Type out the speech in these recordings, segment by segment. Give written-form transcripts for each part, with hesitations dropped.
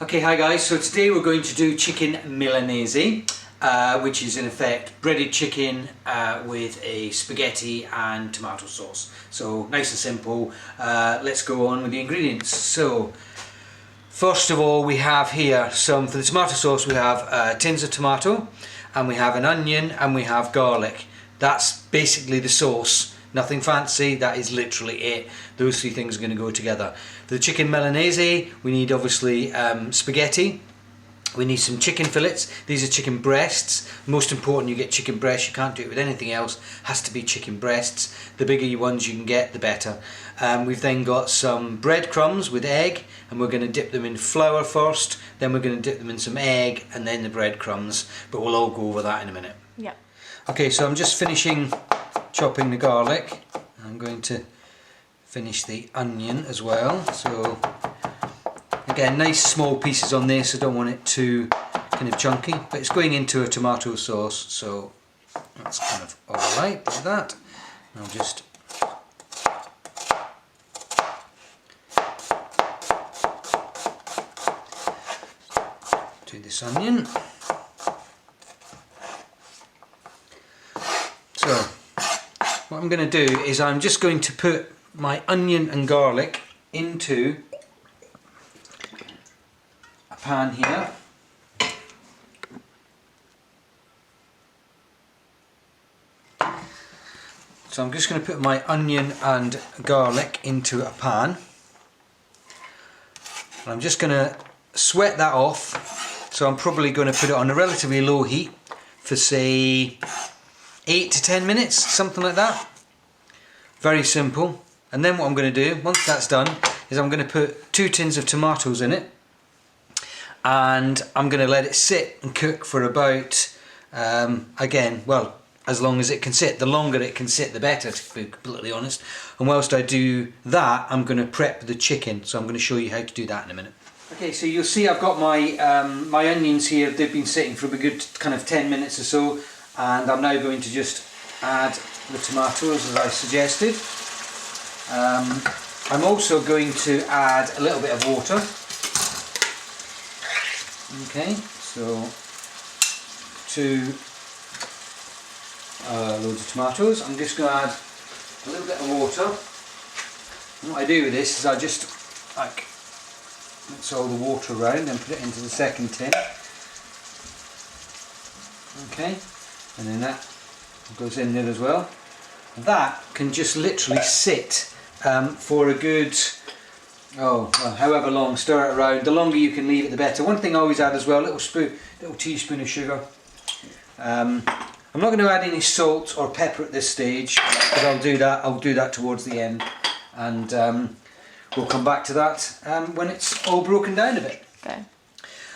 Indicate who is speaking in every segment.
Speaker 1: Okay, hi guys, so today we're going to do chicken Milanese, which is in effect breaded chicken with a spaghetti and tomato sauce. So nice and simple. Let's go on with the ingredients. So first of all, we have here for the tomato sauce we have tins of tomato, and we have an onion, and we have garlic. That's basically the sauce. Nothing fancy, that is literally it. Those three things are going to go together. For the chicken Milanese, we need obviously spaghetti. We need some chicken fillets. These are chicken breasts. Most important, you get chicken breasts. You can't do it with anything else. Has to be chicken breasts. The bigger ones you can get, the better. We've then got some breadcrumbs with egg, and we're going to dip them in flour first. Then we're going to dip them in some egg, and then the breadcrumbs. But we'll all go over that in a minute.
Speaker 2: Yeah.
Speaker 1: Okay, so I'm just finishing chopping the garlic. I'm going to finish the onion as well. So again, nice small pieces on this. I don't want it too kind of chunky, but it's going into a tomato sauce, so that's kind of alright like that. I'll just do this onion. So what I'm going to do is I'm just going to put my onion and garlic into a pan here. So I'm just going to put my onion and garlic into a pan. And I'm just going to sweat that off. So I'm probably going to put it on a relatively low heat for say 8 to 10 minutes, something like that. Very simple. And then what I'm going to do, once that's done, is I'm going to put 2 tins of tomatoes in it, and I'm going to let it sit and cook for about, again, well, as long as it can sit. The longer it can sit, the better, to be completely honest. And whilst I do that, I'm going to prep the chicken. So I'm going to show you how to do that in a minute. Okay, so you'll see I've got my my onions here. They've been sitting for a good kind of 10 minutes or so. And I'm now going to just add the tomatoes as I suggested. I'm also going to add a little bit of water. Okay, so 2 loads of tomatoes. I'm just going to add a little bit of water. And what I do with this is I just like mix all the water around and put it into the second tin. Okay. And then that goes in there as well. That can just literally sit for a good, however long. Stir it around. The longer you can leave it, the better. One thing I always add as well, little teaspoon of sugar. I'm not going to add any salt or pepper at this stage, but I'll do that towards the end, and we'll come back to that when it's all broken down a bit.
Speaker 2: Okay.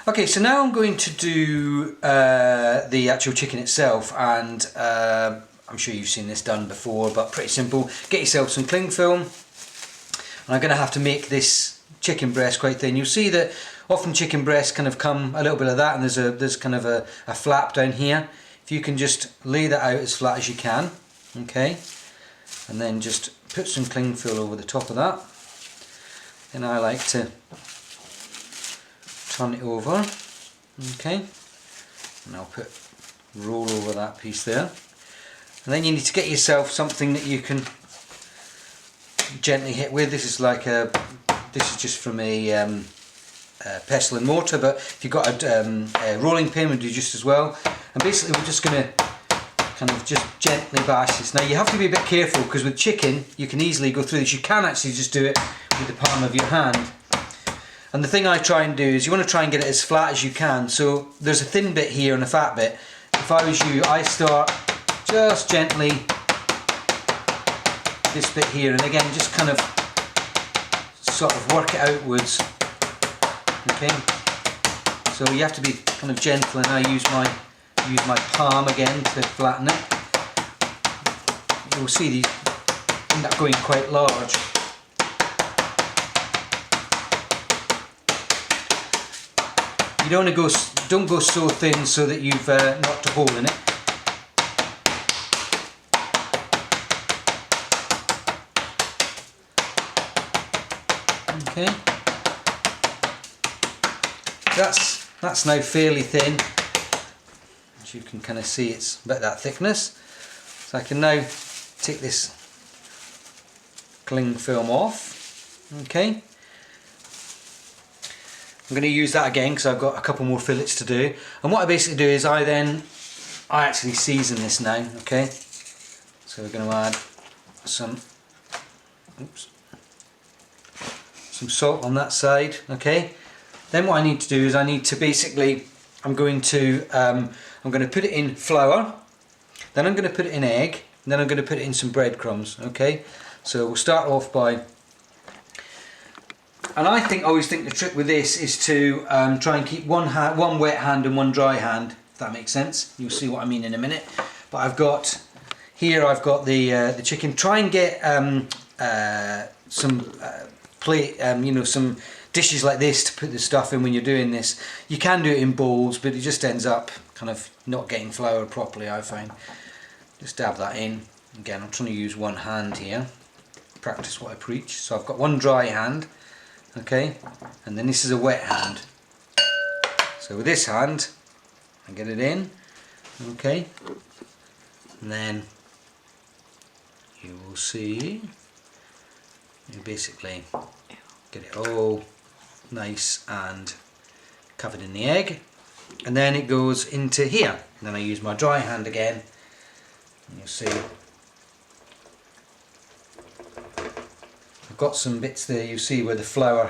Speaker 1: Okay, so now I'm going to do the actual chicken itself, and I'm sure you've seen this done before, but pretty simple. Get yourself some cling film, and I'm going to have to make this chicken breast quite thin. You'll see that often chicken breasts kind of come a little bit of that, and there's kind of a flap down here. If you can just lay that out as flat as you can, okay, and then just put some cling film over the top of that. And I like to turn it over, okay, and I'll roll over that piece there. And then you need to get yourself something that you can gently hit with. This is just from a pestle and mortar, but if you've got a rolling pin, we'll do just as well. And basically we're just going to kind of just gently bash this. Now you have to be a bit careful, because with chicken you can easily go through this. You can actually just do it with the palm of your hand. And the thing I try and do is you want to try and get it as flat as you can. So there's a thin bit here and a fat bit. If I was you, I start just gently this bit here, and again just kind of sort of work it outwards. Okay, so you have to be kind of gentle, and I use my palm again to flatten it. You'll see these end up going quite large. You don't go so thin so that you've knocked a hole in it. Okay. that's now fairly thin. As you can kind of see, it's about that thickness. So I can now take this cling film off. Okay. I'm going to use that again because I've got a couple more fillets to do. And what I basically do is I actually season this now. Okay. So we're going to add some salt on that side. Okay. Then what I need to do is I need to basically, I'm going to put it in flour, then I'm going to put it in egg, and then I'm going to put it in some breadcrumbs. Okay. So we'll start off by, and I always think the trick with this is to try and keep one wet hand and one dry hand, if that makes sense. You'll see what I mean in a minute. But I've got the chicken. Try and get some plate, some dishes like this to put the stuff in when you're doing this. You can do it in bowls, but it just ends up kind of not getting flour properly, I find. Just dab that in. Again, I'm trying to use one hand here. Practice what I preach. So I've got one dry hand, okay, and then this is a wet hand. So with this hand I get it in, okay, and then you will see you basically get it all nice and covered in the egg, and then it goes into here, and then I use my dry hand again, and you'll see I've got some bits there, you see where the flour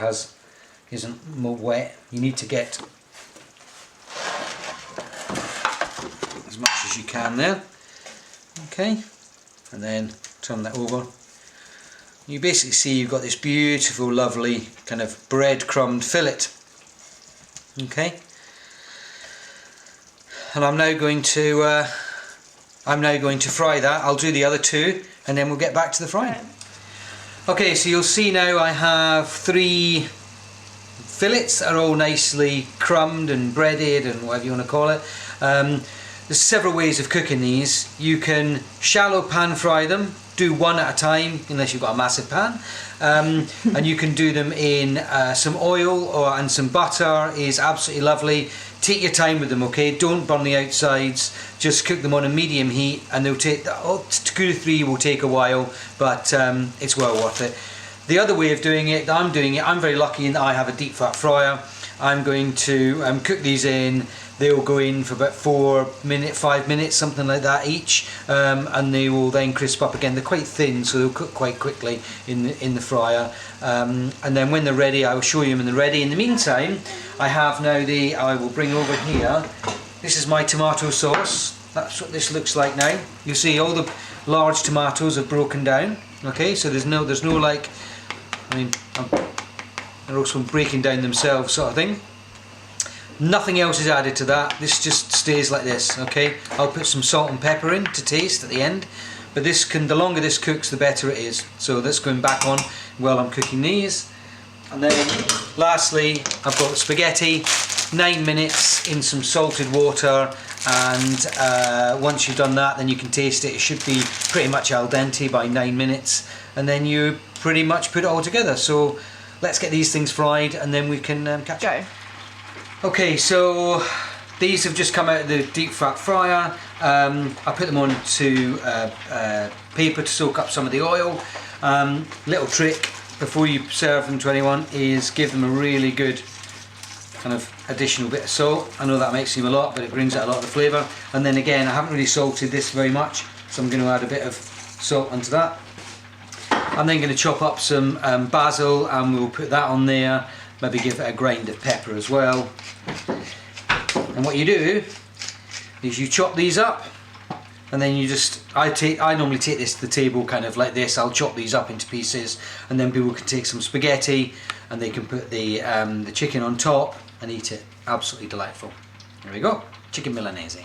Speaker 1: isn't more wet. You need to get as much as you can there. Okay, and then turn that over. You basically see you've got this beautiful, lovely kind of breadcrumbed fillet. Okay, and I'm now going to fry that. I'll do the other two, and then we'll get back to the frying. Okay, so you'll see now I have 3 fillets that are all nicely crumbed and breaded and whatever you want to call it. There's several ways of cooking these. You can shallow pan fry them, do one at a time unless you've got a massive pan, and you can do them in some oil and some butter is absolutely lovely. Take your time with them, okay? Don't burn the outsides. Just cook them on a medium heat, and they'll take 2 to 3 will take a while, but it's well worth it. The other way of doing it, I'm very lucky in that I have a deep fat fryer. I'm going to cook these in. They'll go in for about 5 minutes, something like that each, and they will then crisp up again. They're quite thin, so they'll cook quite quickly in the fryer. And then when they're ready, I will show you when they're ready. In the meantime, I will bring over here. This is my tomato sauce. That's what this looks like now. You see all the large tomatoes have broken down. Okay, so there's no like, they're also breaking down themselves, sort of thing. Nothing else is added to that. This just stays like this. Okay, I'll put some salt and pepper in to taste at the end, but the longer this cooks, the better it is. So that's going back on while I'm cooking these. And then lastly, I've got the spaghetti. 9 minutes in some salted water, and once you've done that, then you can taste it. It should be pretty much al dente by 9 minutes, and then you pretty much put it all together. So let's get these things fried, and then we can catch up. Okay, so these have just come out of the deep fat fryer. I put them onto paper to soak up some of the oil. Little trick before you serve them to anyone is give them a really good kind of additional bit of salt. I know that may seem a lot, but it brings out a lot of the flavour. And then again, I haven't really salted this very much, so I'm going to add a bit of salt onto that. I'm then going to chop up some basil, and we'll put that on there. Maybe give it a grind of pepper as well. And what you do is you chop these up, and then you just, I normally take this to the table kind of like this. I'll chop these up into pieces, and then people can take some spaghetti and they can put the chicken on top and eat it. Absolutely delightful. There we go, chicken Milanese.